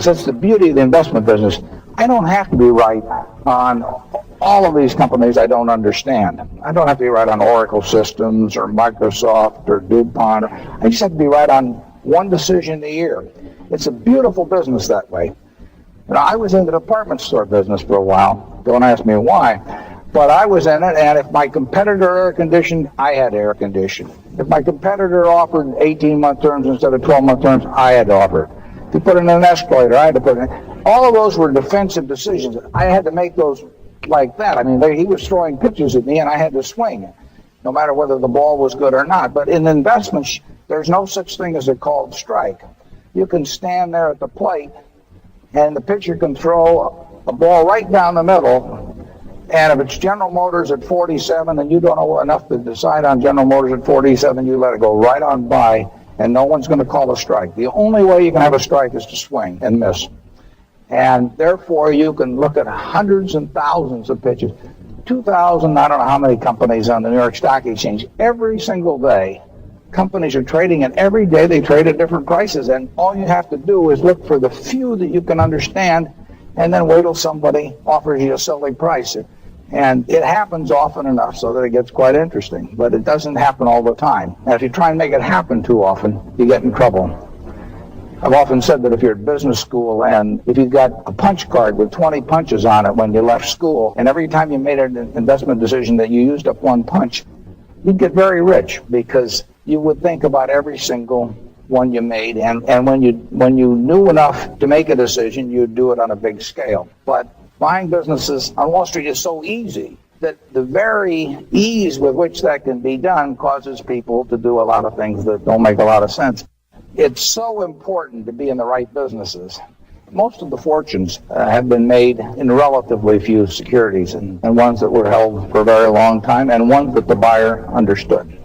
That's the beauty of the investment business. I don't have to be right on all of these companies I don't understand. I don't have to be right on Oracle Systems or Microsoft or DuPont. I just have to be right on one decision a year. It's a beautiful business that way. I was in the department store business for a while. Don't ask me why. But I was in it, and if my competitor air conditioned, I had air conditioned. If my competitor offered 18-month terms instead of 12-month terms, I had to offer it. If you put in an escalator, I had to put in. All of those were defensive decisions. I had to make those like that. I mean, he was throwing pitches at me, and I had to swing, no matter whether the ball was good or not. But in investments, there's no such thing as a called strike. You can stand there at the plate, and the pitcher can throw a ball right down the middle. And if it's General Motors at 47 and you don't know enough to decide on General Motors at 47, you let it go right on by, and no one's going to call a strike. The only way you can have a strike is to swing and miss. And therefore, you can look at hundreds and thousands of pitches. 2,000, I don't know how many companies on the New York Stock Exchange. Every single day, companies are trading, and every day they trade at different prices. And all you have to do is look for the few that you can understand, and then wait till somebody offers you a silly price. And it happens often enough so that it gets quite interesting, but it doesn't happen all the time. And if you try and make it happen too often, you get in trouble. I've often said that if you're at business school and if you've got a punch card with 20 punches on it when you left school, and every time you made an investment decision that you used up one punch, you'd get very rich because you would think about every single one you made, and when you knew enough to make a decision, you'd do it on a big scale. But buying businesses on Wall Street is so easy that the very ease with which that can be done causes people to do a lot of things that don't make a lot of sense. It's so important to be in the right businesses. Most of the fortunes have been made in relatively few securities, and ones that were held for a very long time, and ones that the buyer understood.